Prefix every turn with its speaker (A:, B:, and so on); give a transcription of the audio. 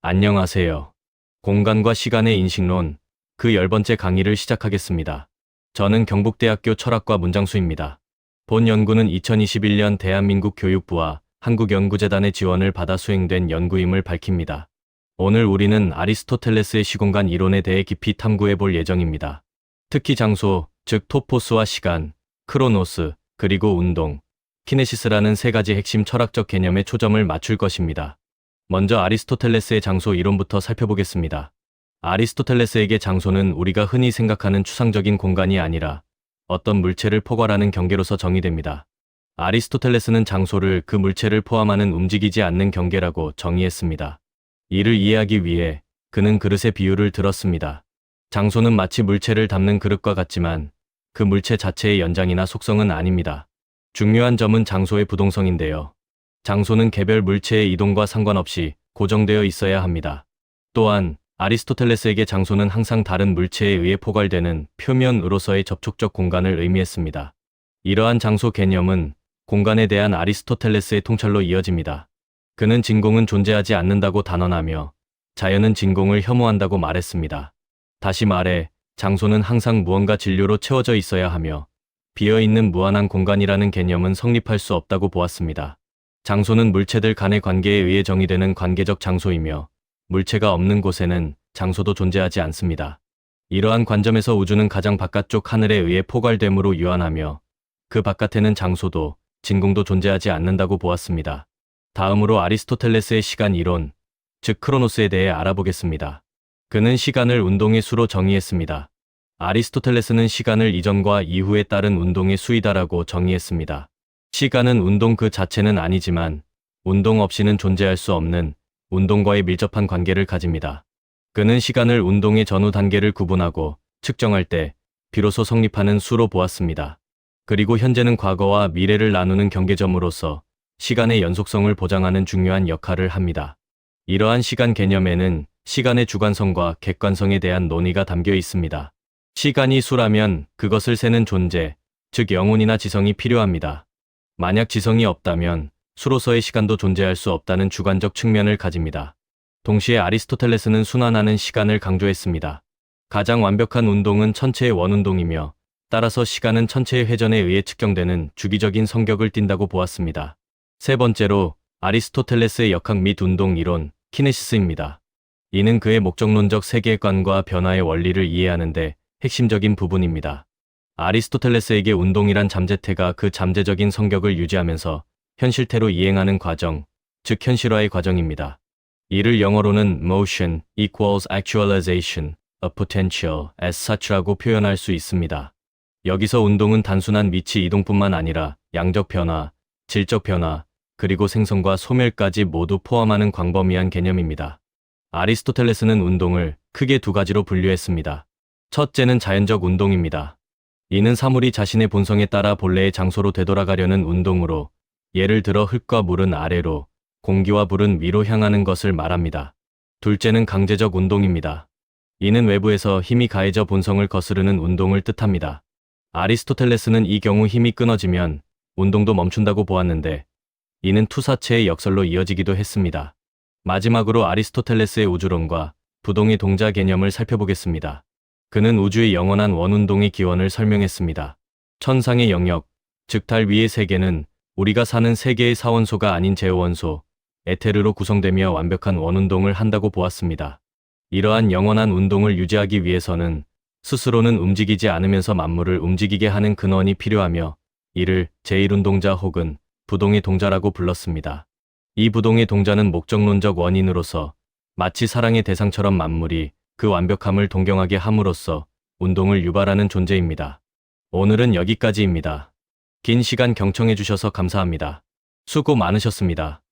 A: 안녕하세요. 공간과 시간의 인식론, 그 10번째 강의를 시작하겠습니다. 저는 경북대학교 철학과 문장수입니다. 본 연구는 2021년 대한민국 교육부와 한국연구재단의 지원을 받아 수행된 연구임을 밝힙니다. 오늘 우리는 아리스토텔레스의 시공간 이론에 대해 깊이 탐구해 볼 예정입니다. 특히 장소, 즉 토포스와 시간, 크로노스, 그리고 운동, 키네시스라는 세 가지 핵심 철학적 개념에 초점을 맞출 것입니다. 먼저 아리스토텔레스의 장소 이론부터 살펴보겠습니다. 아리스토텔레스에게 장소는 우리가 흔히 생각하는 추상적인 공간이 아니라 어떤 물체를 포괄하는 경계로서 정의됩니다. 아리스토텔레스는 장소를 그 물체를 포함하는 움직이지 않는 경계라고 정의했습니다. 이를 이해하기 위해 그는 그릇의 비유를 들었습니다. 장소는 마치 물체를 담는 그릇과 같지만 그 물체 자체의 연장이나 속성은 아닙니다. 중요한 점은 장소의 부동성인데요. 장소는 개별 물체의 이동과 상관없이 고정되어 있어야 합니다. 또한 아리스토텔레스에게 장소는 항상 다른 물체에 의해 포괄되는 표면으로서의 접촉적 공간을 의미했습니다. 이러한 장소 개념은 공간에 대한 아리스토텔레스의 통찰로 이어집니다. 그는 진공은 존재하지 않는다고 단언하며 자연은 진공을 혐오한다고 말했습니다. 다시 말해 장소는 항상 무언가 진료로 채워져 있어야 하며 비어있는 무한한 공간이라는 개념은 성립할 수 없다고 보았습니다. 장소는 물체들 간의 관계에 의해 정의되는 관계적 장소이며 물체가 없는 곳에는 장소도 존재하지 않습니다. 이러한 관점에서 우주는 가장 바깥쪽 하늘에 의해 포괄됨으로 유한하며 그 바깥에는 장소도 진공도 존재하지 않는다고 보았습니다. 다음으로 아리스토텔레스의 시간 이론, 즉 크로노스에 대해 알아보겠습니다. 그는 시간을 운동의 수로 정의했습니다. 아리스토텔레스는 시간을 이전과 이후에 따른 운동의 수이다라고 정의했습니다. 시간은 운동 그 자체는 아니지만 운동 없이는 존재할 수 없는 운동과의 밀접한 관계를 가집니다. 그는 시간을 운동의 전후 단계를 구분하고 측정할 때 비로소 성립하는 수로 보았습니다. 그리고 현재는 과거와 미래를 나누는 경계점으로서 시간의 연속성을 보장하는 중요한 역할을 합니다. 이러한 시간 개념에는 시간의 주관성과 객관성에 대한 논의가 담겨 있습니다. 시간이 수라면 그것을 세는 존재, 즉 영혼이나 지성이 필요합니다. 만약 지성이 없다면 수로서의 시간도 존재할 수 없다는 주관적 측면을 가집니다. 동시에 아리스토텔레스는 순환하는 시간을 강조했습니다. 가장 완벽한 운동은 천체의 원운동이며 따라서 시간은 천체의 회전에 의해 측정되는 주기적인 성격을 띈다고 보았습니다. 세 번째로 아리스토텔레스의 역학 및 운동 이론, 키네시스입니다. 이는 그의 목적론적 세계관과 변화의 원리를 이해하는데 핵심적인 부분입니다. 아리스토텔레스에게 운동이란 잠재태가 그 잠재적인 성격을 유지하면서 현실태로 이행하는 과정, 즉 현실화의 과정입니다. 이를 영어로는 motion equals actualization of potential as such라고 표현할 수 있습니다. 여기서 운동은 단순한 위치 이동뿐만 아니라 양적 변화, 질적 변화, 그리고 생성과 소멸까지 모두 포함하는 광범위한 개념입니다. 아리스토텔레스는 운동을 크게 두 가지로 분류했습니다. 첫째는 자연적 운동입니다. 이는 사물이 자신의 본성에 따라 본래의 장소로 되돌아가려는 운동으로, 예를 들어 흙과 물은 아래로, 공기와 불은 위로 향하는 것을 말합니다. 둘째는 강제적 운동입니다. 이는 외부에서 힘이 가해져 본성을 거스르는 운동을 뜻합니다. 아리스토텔레스는 이 경우 힘이 끊어지면 운동도 멈춘다고 보았는데 이는 투사체의 역설로 이어지기도 했습니다. 마지막으로 아리스토텔레스의 우주론과 부동의 동자 개념을 살펴보겠습니다. 그는 우주의 영원한 원운동의 기원을 설명했습니다. 천상의 영역, 즉 달 위의 세계는 우리가 사는 세계의 사원소가 아닌 제원소, 에테르로 구성되며 완벽한 원운동을 한다고 보았습니다. 이러한 영원한 운동을 유지하기 위해서는 스스로는 움직이지 않으면서 만물을 움직이게 하는 근원이 필요하며 이를 제1운동자 혹은 부동의 동자라고 불렀습니다. 이 부동의 동자는 목적론적 원인으로서 마치 사랑의 대상처럼 만물이 그 완벽함을 동경하게 함으로써 운동을 유발하는 존재입니다. 오늘은 여기까지입니다. 긴 시간 경청해 주셔서 감사합니다. 수고 많으셨습니다.